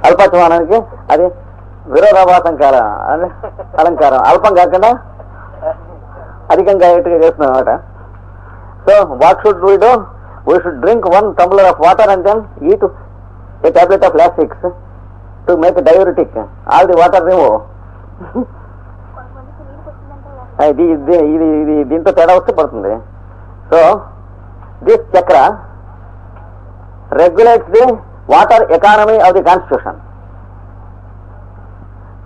అల్పత్వానికి అది విరోధాభాసంకారం అలంకారం, అల్పం కాకుండా అధికంగా అయ్యేట్టుగా చేస్తున్నాం అనమాట. So what should we do? We should drink 1 tumbler of water and then eat a tablet of Lasix to make a diuretic. All the water remove. ఇది దీంతో తేడా వస్తే పడుతుంది. So this chakra regulates the water economy of the constitution.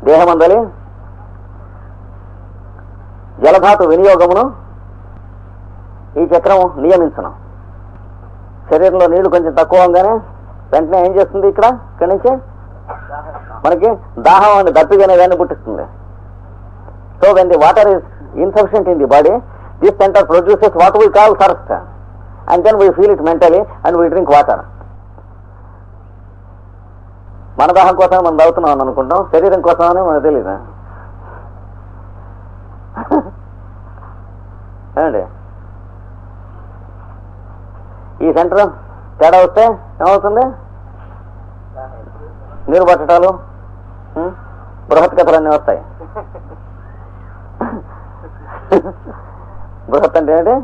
దేహమందలి జలధాతు వినియోగమును ఈ చక్రం నియమించను. శరీరంలో నీళ్లు కొంచెం తక్కువ అవగానే వెంటనే ఏం చేస్తుంది? ఇక్కడి నుంచి మనకి దాహం అని దప్పిక అనే దాన్ని పుట్టిస్తుంది. So when the water is insufficient in the body, this center produces what we call thirst and then we feel it mentally and we drink water. మన దాహం కోసం మనం తాగుతున్నాం అని అనుకుంటాం, శరీరం కోసమని మనకు తెలియదు ఏమండి. ఈ సెంటర్ తేడా వస్తే ఏమవుతుంది? నీరు పట్టడాలు, బృహత్ కథలన్నీ వస్తాయి. బృహత్ అంటే ఏంటి?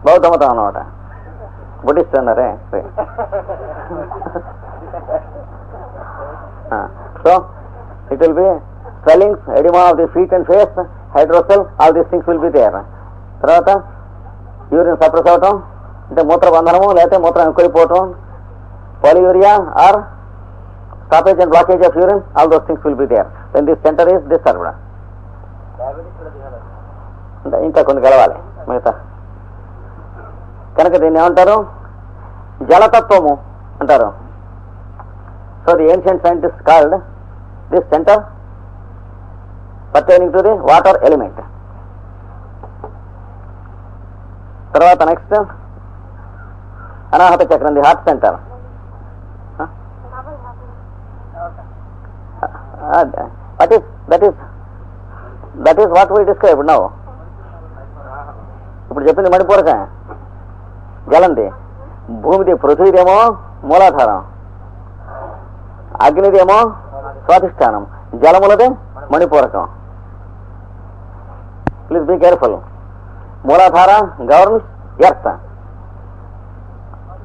బౌద్ధ మతం అన్నమాట. బుద్ధిస్ట్ అన్నారే. So it will be swellings, edema of the feet and face, hydrocele, all these things will be there. తర్వాత యూరిన్ సప్రెస్ అవటం, అంటే మూత్రబంధనము లేకపోతే మూత్రం ఎక్కువైపోవటం, polyuria or stoppage and blockage of urine, all those things will be there when this center is disturbed. ఇంకా కొన్ని కలవాలి మిగతా. కనుక దీన్ని ఏమంటారు? జలతత్వము అంటారు. So the ancient scientist called this centre pertaining to the water element. తర్వాత నెక్స్ట్ అనాహత చక్రం, the heart centre. that is what we described now. ఇప్పుడు చెప్పింది మణిపూరక జలంది. భూమిది పృథ్వీదేమో మూలాధారం, అగ్నిదేమో స్వాధిష్టానం, జలములది మణిపూరకం. Please be careful. Muladhara governs earth,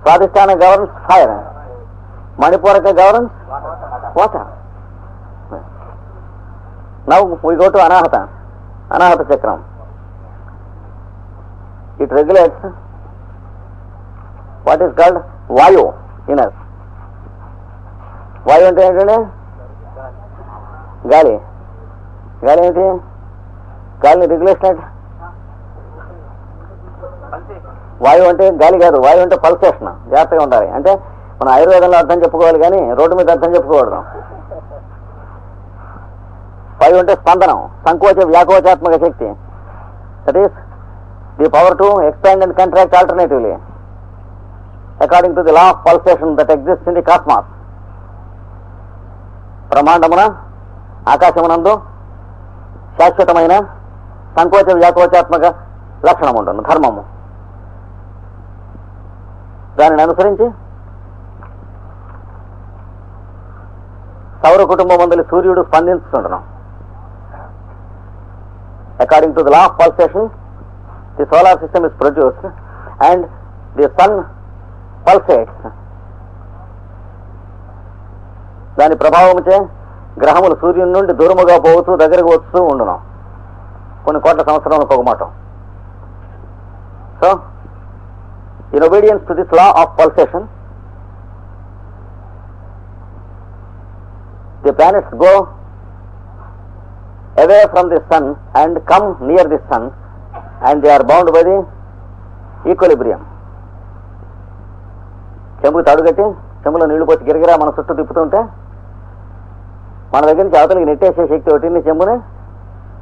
Swadhishthana governs fire, Manipuraka governs water. Now we go to Anahata Chakram. It regulates what is called Vayu in us. Vayu అంటే ఏంటంటే గాలి. గాలి ఏంటి? గాలిని రెగ్యులేషన్. వాయువు అంటే గాలి కాదు, వాయువు అంటే పల్సేషన్. జాగ్రత్తగా ఉండాలి. అంటే మనం ఆయుర్వేదంలో అర్థం చెప్పుకోవాలి కానీ రోడ్డు మీద అర్థం చెప్పుకోకూడదు. వాయువు అంటే స్పందనం, సంకోచ వ్యాకోచాత్మక శక్తి. That is the power to expand and contract alternatively according to the law of pulsation that exist in the cosmos. బ్రహ్మాండమున ఆకాశమునందు శాశ్వతమైన సంకోచ వ్యాకోచాత్మక లక్షణం ఉంటుంది, ధర్మము. దానిని అనుసరించి సౌర కుటుంబం మందలి సూర్యుడు స్పందించుకుంటున్నాం. According to the law of pulsation, the solar system is produced and the sun pulsates. దాని ప్రభావంచే గ్రహములు సూర్యుని నుండి దూరముగా పోతూ దగ్గరకు వస్తూ ఉండును కొన్ని కోట్ల సంవత్సరాలకు ఒక మాట. So in obedience to this law of pulsation, the planets go away from the sun and come near the sun and they are bound by the equilibrium. చెంబుకి తాడుగట్టి చెంబులో నీళ్లు పోసి గిరగిరా మన చుట్టూ తిప్పుతుంటే మన దగ్గర నుంచి అవతలికి నెట్టేసే శక్తి ఒకటి, చెంబుని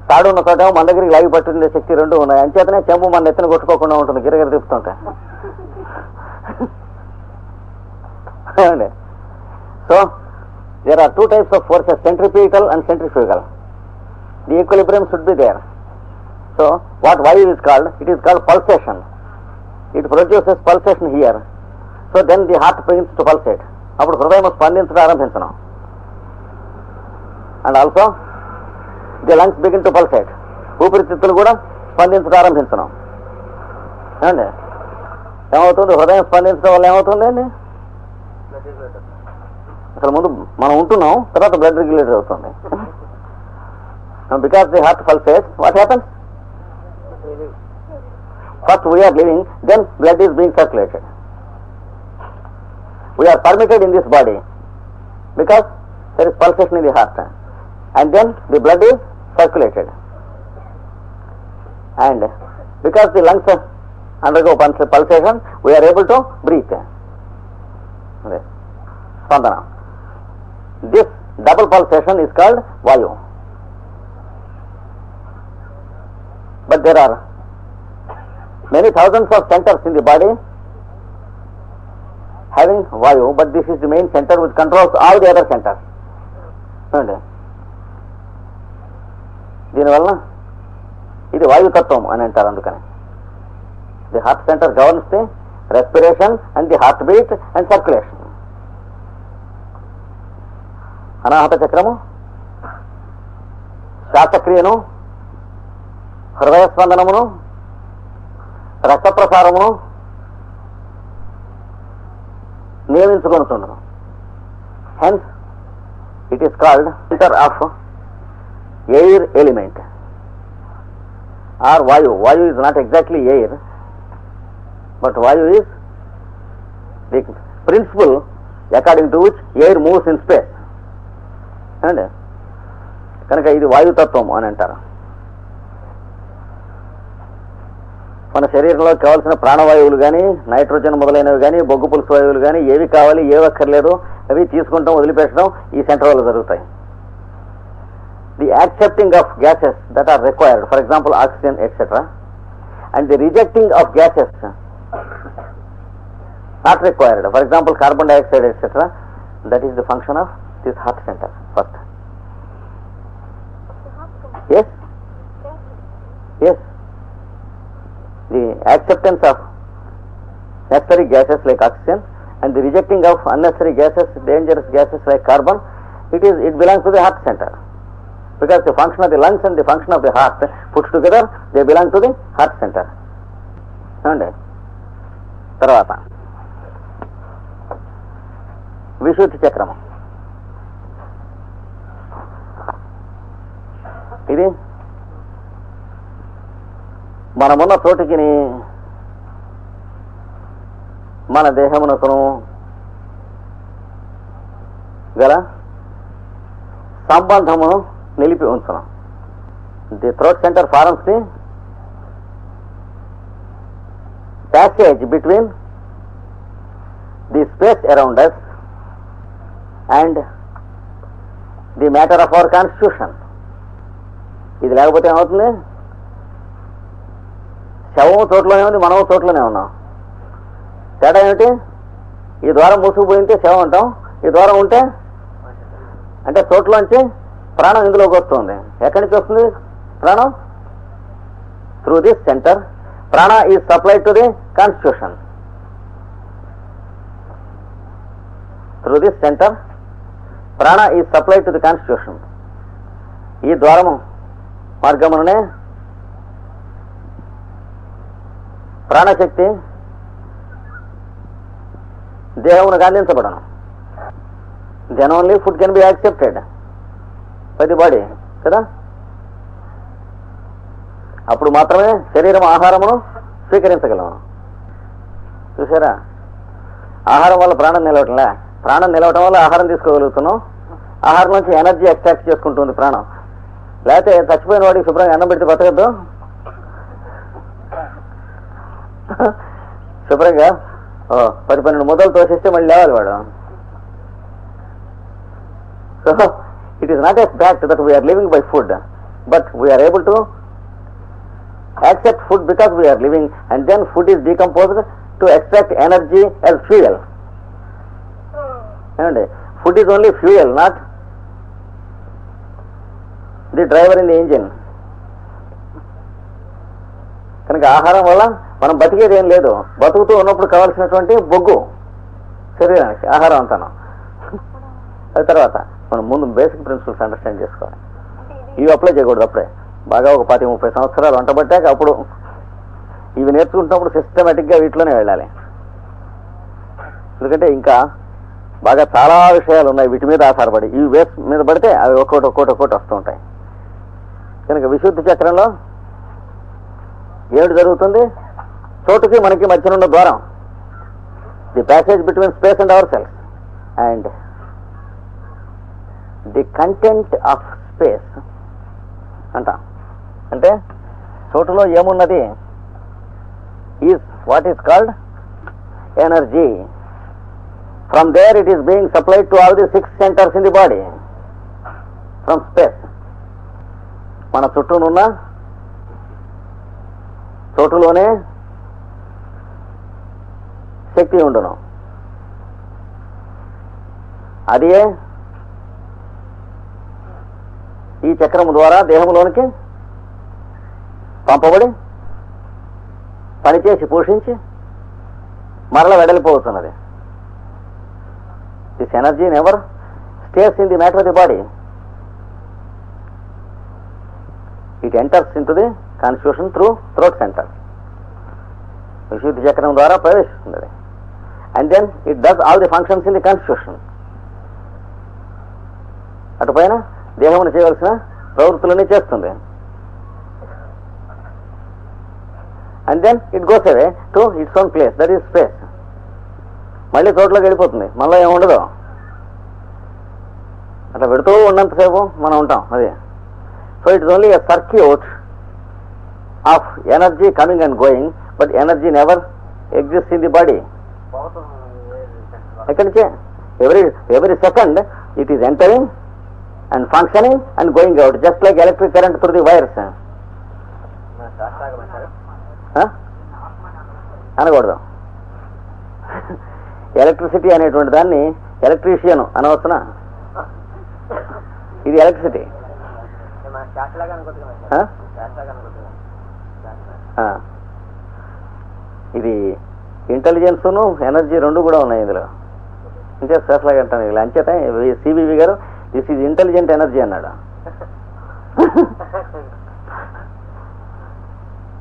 తాడు ఉన్న చోట మన దగ్గరికి లాగి పట్టుండే శక్తి రెండు ఉన్నాయి. అంచేతనే చెంబు మన ఎత్తున కొట్టుకోకుండా ఉంటుంది గిరగిర తిప్పుతుంటే. So there are two types of forces, centripetal and centrifugal. The equilibrium should be there. So what Vayu is called? It is called pulsation. It produces pulsation here so then the heart begins to pulsate. అప్పుడు హృదయం స్పందించడం ఆరంభించను. And also the lungs begin to pulsate. ఊపిరితిత్తులు కూడా స్పందించడం ఆరంభించను. ఏమండి ఏమవుతుంది? హృదయం స్పందించడం వల్ల ఏమవుతుంది అండి? అసలు ముందు మనం ఉంటున్నాం, తర్వాత బ్లడ్ రెగ్యులేటర్ అవుతుంది. Because the heart pulsates, what happens? First we are living, then blood is being circulated. We are permitted in this body because there is pulsation in the heart, and then the blood is circulated, and because the lungs undergo pulsation, we are able to breathe. Spandana. This double pulsation is called vayu. But there are many thousands of centers in the body having vayu, but this is the main center which controls all the other centers. దీనివల్ల ఇది వాయుతత్వం అని అంటారు. అందుకని the heart center governs the respiration and the heart beat and circulation. అనాహత చక్రము శ్వాసక్రియను, హృదయ స్పందనమును, రక్త ప్రసారమును నియమించుకొనుచుండును. Hence it is called center of air element or vayu. Vayu is not exactly air, but vayu is the principle according to which air moves in space. అండి కనుక ఇది వాయుతత్వం అని అంటారు. మన శరీరంలో కావాల్సిన ప్రాణవాయువులు కానీ, నైట్రోజన్ మొదలైనవి కానీ, బొగ్గు పులుసు వాయువులు కానీ ఏవి కావాలి, ఏవి అక్కర్లేదు అవి తీసుకుంటాం, వదిలిపెట్టడం ఈ సెంటర్ వల్ల జరుగుతాయి. The accepting of gases that are required, for example oxygen etcetera, and the rejecting of gases not required, for example carbon dioxide etcetera, that is the function of this heart centre first. Yes yes the acceptance of necessary gases like oxygen and the rejecting of unnecessary gases, dangerous gases like carbon, it belongs to the heart center, because the function of the lungs and the function of the heart put together, they belong to the heart center. And tarvata vishuddhi చక్రము. ఇది మనమున్న చోటికి మన దేహమునకును గల సంబంధమును నిలిపి ఉంచును. The throat center forms the passage between the space around us and the matter of our constitution. ఇది లేకపోతే ఏమవుతుంది? శవము చోట్లోనే ఉంది, మనము చోట్లోనే ఉన్నాం. తేడా ఏమిటి? ఈ ద్వారం మూసుకుపోయింటే శవం అంటాం, ఈ ద్వారం ఉంటే అంటే చోట్లోంచి ప్రాణం ఇందులోకి వస్తుంది. ఎక్కడి నుంచి వస్తుంది ప్రాణం? Through this center prana is supplied to the constitution. Through this center prana is supplied to the constitution. ఈ ద్వారము మార్గమునే ప్రాణశక్తి దేహమునకు అందించబడను. Then only food can be accepted by the body కదా. అప్పుడు మాత్రమే శరీరం ఆహారమును స్వీకరించగలము. చూసారా, ఆహారం వల్ల ప్రాణం నిలవటంలే. ప్రాణం నిలవటం వల్ల ఆహారం తీసుకోగలుగుతున్నాం. ఆహారం నుంచి ఎనర్జీ ఎక్స్ట్రాక్ట్ చేసుకుంటుంది ప్రాణం. లేకపోతే చచ్చిపోయిన వాడికి శుభ్రంగా అన్నం పెడితే బతకద్దు. శుభ్రంగా 10-12 ముద్దలు తోసేస్తే మళ్ళీ లేవాలి వాడు. So it is not a fact that we are living by food, but we are able to accept food because we are living, and then food is decomposed to extract energy as fuel. ఏమండి, food is only fuel, not the driver in the engine. కనుక ఆహారం వల్ల మనం బతికేది ఏం లేదు. బతుకుతూ ఉన్నప్పుడు కావాల్సినటువంటి బొగ్గు శరీరానికి ఆహారం అంతాను. అది తర్వాత మనం ముందు బేసిక్ ప్రిన్సిపల్స్ అండర్స్టాండ్ చేసుకోవాలి. ఇవి అప్లై చేయకూడదు అప్పుడే. బాగా ఒక 10-30 సంవత్సరాలు వంట పట్టాక అప్పుడు ఇవి నేర్చుకుంటున్నప్పుడు సిస్టమేటిక్గా వీటిలోనే వెళ్ళాలి. ఎందుకంటే ఇంకా బాగా చాలా విషయాలు ఉన్నాయి వీటి మీద ఆధారపడి. ఇవి వేస్ మీద పడితే అవి ఒక్కోటి వస్తూ ఉంటాయి. కనుక విశుద్ధి చక్రంలో ఏమిటి జరుగుతుంది? చోటుకి మనకి మధ్యనున్న ద్వారం, the passage between space and our self and the content of space అంట. అంటే చోటులో ఏమున్నది? Is what is called energy. From there it is being supplied to all the 6 centers in the body from space. మన చుట్టూనున్న చోటులోనే శక్తి ఉండును. అదే ఈ చక్రము ద్వారా దేహంలోనికి పంపబడి పనిచేసి పోషించి మరల వెడలిపోతున్నది. This energy never stays in the matter of the body. It enters in to the constitution through throat center. విశుద్ధి చక్రం ద్వారా ప్రవేశిస్తుంది. And then it does all the functions in the constitution. అటుపైన దేహమును చేయవలసిన ప్రవృత్తులన్నీ చేస్తుంది. And then it goes away to its own place, that is space. మళ్ళీ చోట్లోకి వెళ్ళిపోతుంది, మనలో ఏముండదు. అట్లా పెడుతూ ఉన్నంతసేపు మనం ఉంటాం. అది so it's only a circuit off energy coming and going, but energy never exist in the body. ఎక్కడి నుంచే every second it is entering and functioning and going out, just like electric current through the wires. అనకూడదు. Electricity అనేటువంటి దాన్ని electrician అనవచ్చున. ఇది electricity. ఇది ఇంటెలిజెన్స్ను energy రెండు కూడా ఉన్నాయి ఇందులో. అంటే స్పెషల్గా అంటాను ఇలా. అంచేత సిబివి గారు దిస్ ఈజ్ ఇంటెలిజెంట్ ఎనర్జీ అన్నాడు.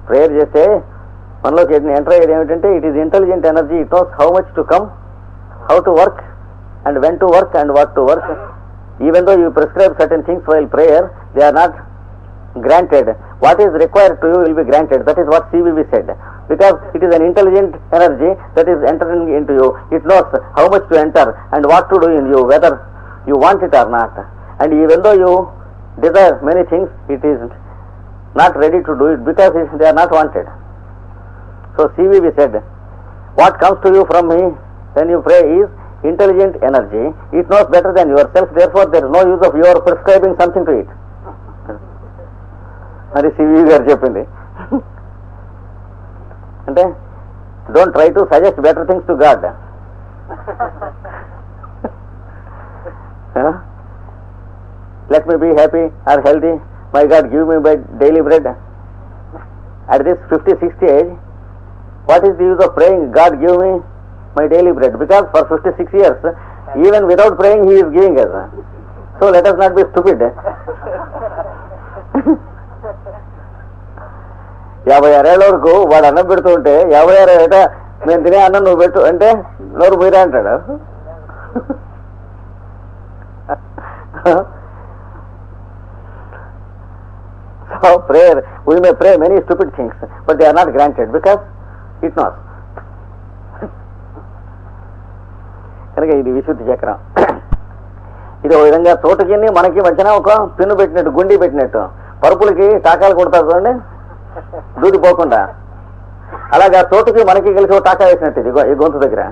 ప్రేయర్ చేస్తే మనలోకి ఎంటర్ అయ్యేది ఏమిటంటే it is intelligent energy. It knows how much to come, how to work and when to work and what to work. Even though you prescribe certain things while prayer, they are not granted. What is required to you will be granted. That is what CVV said. Because it is an intelligent energy that is entering into you. It knows how much to enter and what to do in you, whether you want it or not. And even though you desire many things, it is not ready to do it because they are not wanted. So CVV said, what comes to you from me when you pray is intelligent energy. It knows better than yourself. Therefore, there is no use of your prescribing something to it. మరి CV గారు చెప్పింది. అంటే don't try to suggest better things to God. Let me be happy or healthy, my God give me by daily bread. At this 50-60 age, what is the use of praying God give me my daily bread? Because for 56 years even without praying he is giving us. So let us not be stupid. 56 ఏళ్ళ వరకు వాడు అన్నం పెడుతూ ఉంటే 56 ఏట నేను తినే అన్నం నువ్వు పెట్టు అంటే నోరు మీరే అంటాడు. So prayer, we may pray many stupid things but they are not granted because it not. కనుక ఇది విశుద్ధి చక్రం. ఇది ఒక విధంగా తోటకి మనకి మధ్యన ఒక పిన్ను పెట్టినట్టు, గుండి పెట్టినట్టు. పరుపులకి టాకాలు కొడతారు చూడండి దూది పోకుండా, అలాగా చోటుకి మనకి కలిసి ఒక టాకా వేసినట్టు ఇది ఈ గొంతు దగ్గర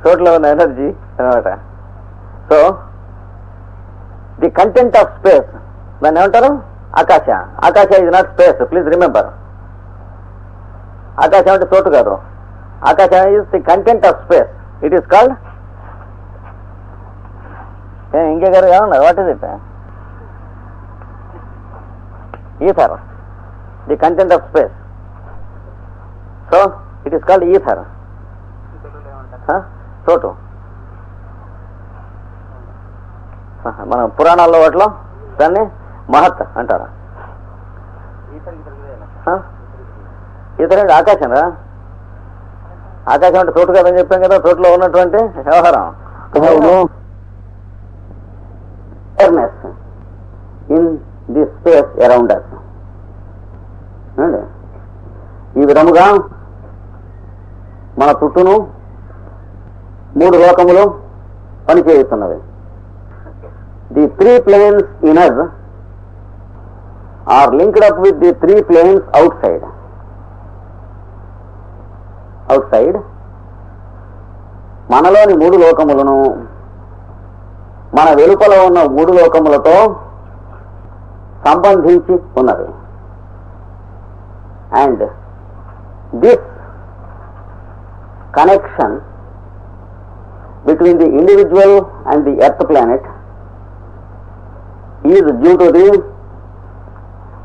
చోట్లో ఉన్న ఎనర్జీ అనమాట. So the content of space, దాన్ని ఏమంటారు? ఆకాశ. ఆకాశ is not space, please remember. ఆకాశం అంటే చోటు కాదు. ఆకాశం is the content of space. It is called ఇంకే గారు ఏమన్నారు? What is it? ether, the content of space. So it is called ether. చోటు మన పురాణాల్లో వాటిలో దాన్ని మహత్ అంటారా? ఇతరుడు ఆకాశం రా. ఆకాశం అంటే చోటు కదని చెప్పాం కదా, చోటులో ఉన్నటువంటి వ్యవహారం. In the space around us. ఈ విధముగా మన చుట్టూను 3 లోకములు పనిచేస్తున్నవి. The 3 planes in us are linked up with the 3 planes outside. మనలోని 3 లోకములను మన వెలుపల ఉన్న 3 లోకములతో సంబంధించి ఉన్నది. And this connection between the individual and the earth planet is due to the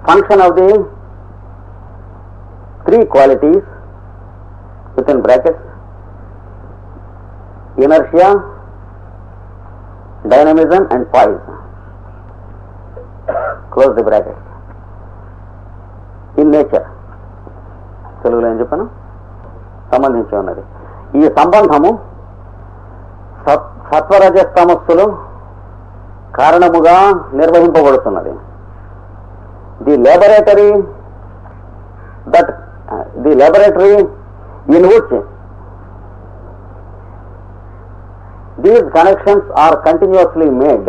function of the 3 qualities within brackets: inertia, dynamism and poise. Close the brackets. In nature, తెలుగులో ఏం చెప్పాను, సంబంధించి ఉన్నది. ఈ సంబంధము సత్వరజస్తమస్సులు కారణముగా నిర్వహింపబడుతున్నది. The laboratory in which these connections are continuously made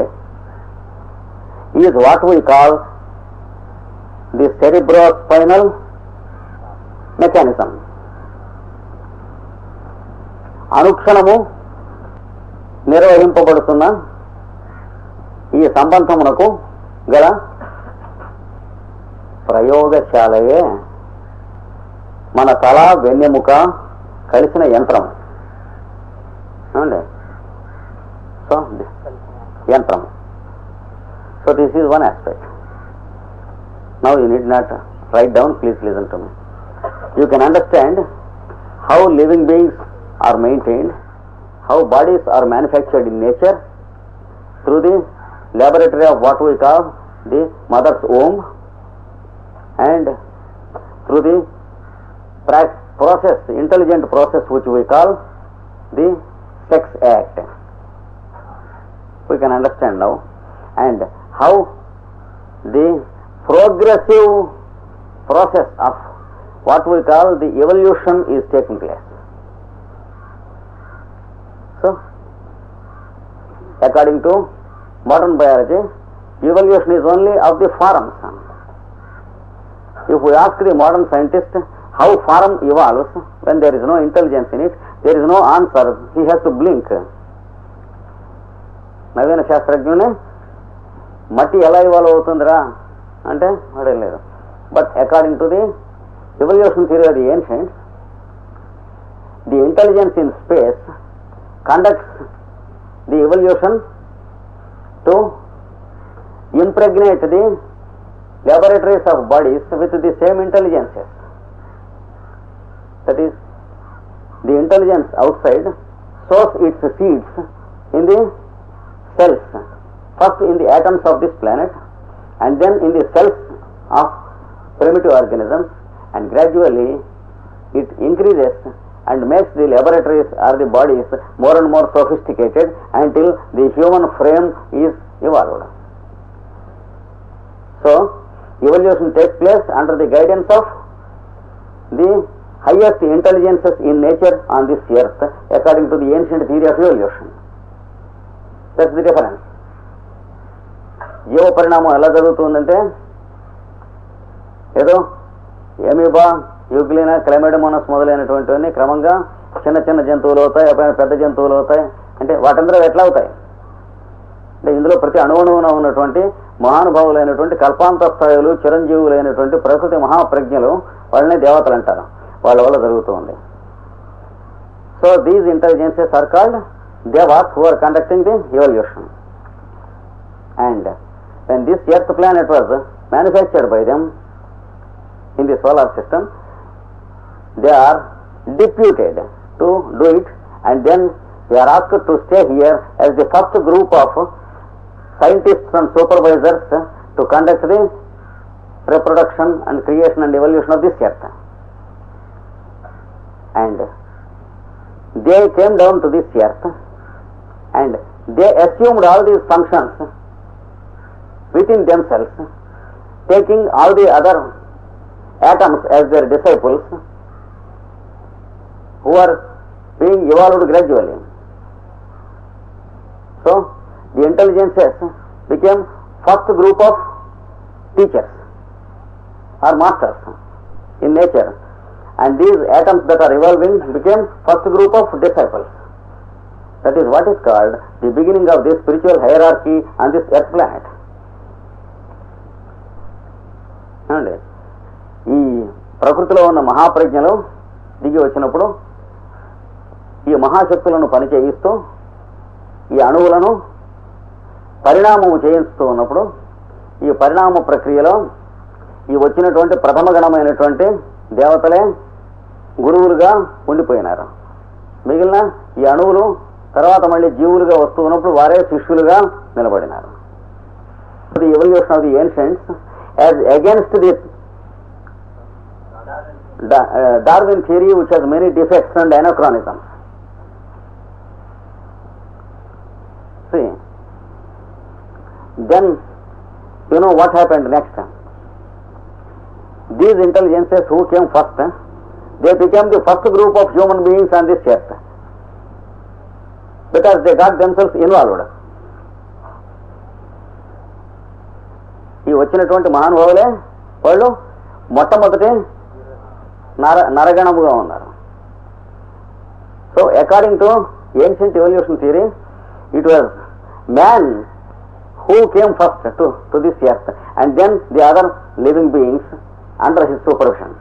is what we call the cerebrospinal mechanism. అనుక్షణము నిర్వహింపబడుతున్న ఈ సంబంధమునకు గల ప్రయోగశాలయే మన తల వెన్నెముక కలిసిన యంత్రం. సో యంత్రం. So this is one aspect. Now you need not right down, please listen to me. You can understand how living beings are maintained, how bodies are manufactured in nature through the laboratory of what we call the mother's womb, and through the process, intelligent process which we call the sex act. We can understand now, and how the progressive process of what we call the evolution is taking place. So, according to modern biology, evolution is only of the forms. If we ask the modern scientist how form evolves when there is no intelligence in it, there is no answer. He has to blink. నవీన శాస్త్రజ్ఞునే మట్టి ఎలా evolve అవుతుందిరా అంటే అదే లేదు. But according to the evolution theory of the ancients, the intelligence in space conducts the evolution to impregnate the laboratories of bodies with the same intelligences. That is, the intelligence outside sows its seeds in the cells, first in the atoms of this planet and then in the cells of primitive organisms, and gradually it increases and makes the laboratories or the bodies more and more sophisticated until the human frame is evolved. So, evolution takes place under the guidance of the highest intelligences in nature on this earth, according to the ancient theory of evolution. That's the difference. జీవ పరిణామం ఎలా జరుగుతుందంటే, ఏదో ఏమీబా, euglena, క్లైమెడోమోనస్ మొదలైనటువంటివన్నీ క్రమంగా చిన్న చిన్న జంతువులు అవుతాయి, పెద్ద జంతువులు అవుతాయి. అంటే వాటందరూ ఎట్లా అవుతాయి అంటే, ఇందులో ప్రతి అణువణువున ఉన్నటువంటి మహానుభావులైనటువంటి కల్పాంత స్థాయిలు, చిరంజీవులైనటువంటి ప్రకృతి మహాప్రజ్ఞలు, వాళ్ళని దేవతలు అంటారు. వాళ్ళ వల్ల జరుగుతూ ఉంది. So these intelligences are called devas who are conducting the evolution. And when this earth planet was manufactured by them in the solar system, they are deputed to do it and then they are asked to stay here as the first group of scientists and supervisors to conduct the reproduction and creation and evolution of this earth. And they came down to this earth and they assumed all these functions within themselves, taking all the other atoms as their disciples, who are being evolved gradually. So the intelligences became first group of teachers or masters in nature, and these atoms that are evolving became first group of disciples. That is what is called the beginning of this spiritual hierarchy on this earth planet. ఈ ప్రకృతిలో ఉన్న మహాప్రజ్ఞలు దిగి వచ్చినప్పుడు ఈ మహాశక్తులను పనిచేయిస్తూ ఈ అణువులను పరిణామము చేయిస్తూ ఉన్నప్పుడు ఈ పరిణామ ప్రక్రియలో ఈ వచ్చినటువంటి ప్రథమ గణమైనటువంటి దేవతలే గురువులుగా ఉండిపోయినారు. మిగిలిన ఈ అణువులు తర్వాత మళ్ళీ జీవులుగా వస్తూ ఉన్నప్పుడు వారే శిష్యులుగా నిలబడినారు. The evolution of the ancients as against the Darwin theory, which has many defects and anachronisms. See, then you know what happened next. These intelligences who came first, they became the first group of human beings on this earth because they got themselves involved. ఈ వచ్చినటువంటి మహానుభావులే వాళ్ళు మొట్టమొదటి నరగణముగా ఉన్నారు. So according to ancient evolution theory, it was man who came first to this earth and then the other living beings under his supervision.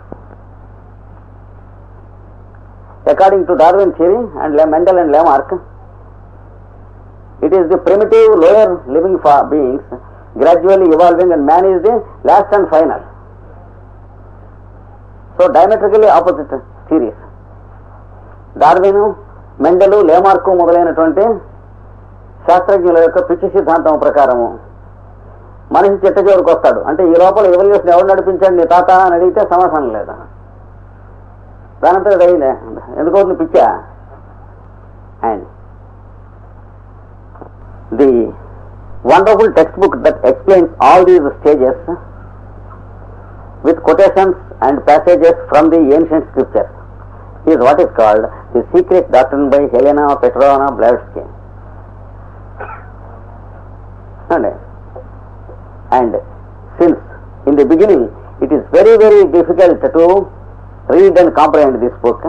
According to Darwin theory and Mendel and Lamarck, it is the primitive lower living beings gradually evolving and man is the last and final. So diametrically opposite theories. Darwin, Mendel, Lamarck మొదలైనటువంటి శాస్త్రజ్ఞుల యొక్క పిచ్చి సిద్ధాంతం ప్రకారము మనిషి చిట్ట చివరికి వస్తాడు అంటే ఈ లోపల ఎవల్యూషన్ ఎవరు నడిపించాడు నీ తాత అని అడిగితే సమాధానం లేదా, దానంతా అయిందే ఎందుకవుతుంది పిచ్చా. And the wonderful text book that explains all these stages with quotations and passages from the ancient scriptures is what is called the secret doctrine by Helena Petrovna Blavatsky. And since in the beginning it is very difficult to read and comprehend this book,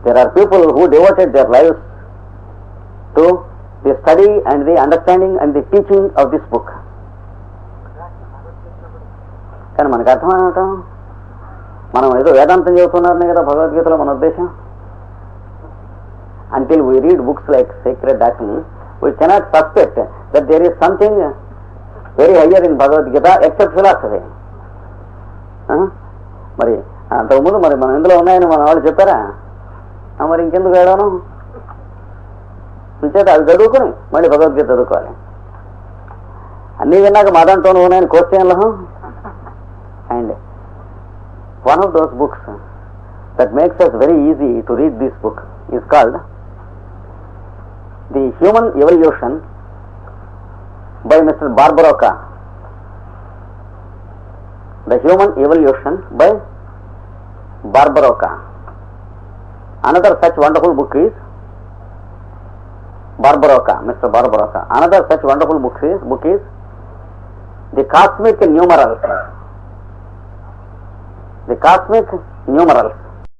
there are people who devoted their lives to the study and the understanding and the teaching of this book. కానీ మనకు అర్థమవటం మనం ఏదో వేదాంతం చదువుతున్నారనే కదా భగవద్గీతలో మన ఉద్దేశం. Until we read books like Sacred Doctrine, we cannot suspect that there is something very higher in Bhagavad Gita except philosophy. మరి అంతకుముందు మరి మనం ఇందులో ఉన్నాయని మన వాళ్ళు చెప్పారా? మరి ఇంకెందుకు వేయడం చేత అవి చదువుకుని మళ్ళీ భగవద్గీత చదువుకోవాలి. అన్నీ విన్నాక మాదంటూ ఉన్నాయని క్వశ్చన్లు. And one of those books that makes us very easy to read this book is called The Human Evolution by Mr. Barbaroka. The Human Evolution by Barbaroka. Another such wonderful book is Barbaroka, Mr. Barbaroka. Another such wonderful book is The Cosmic Numerals. The Cosmic Numerals.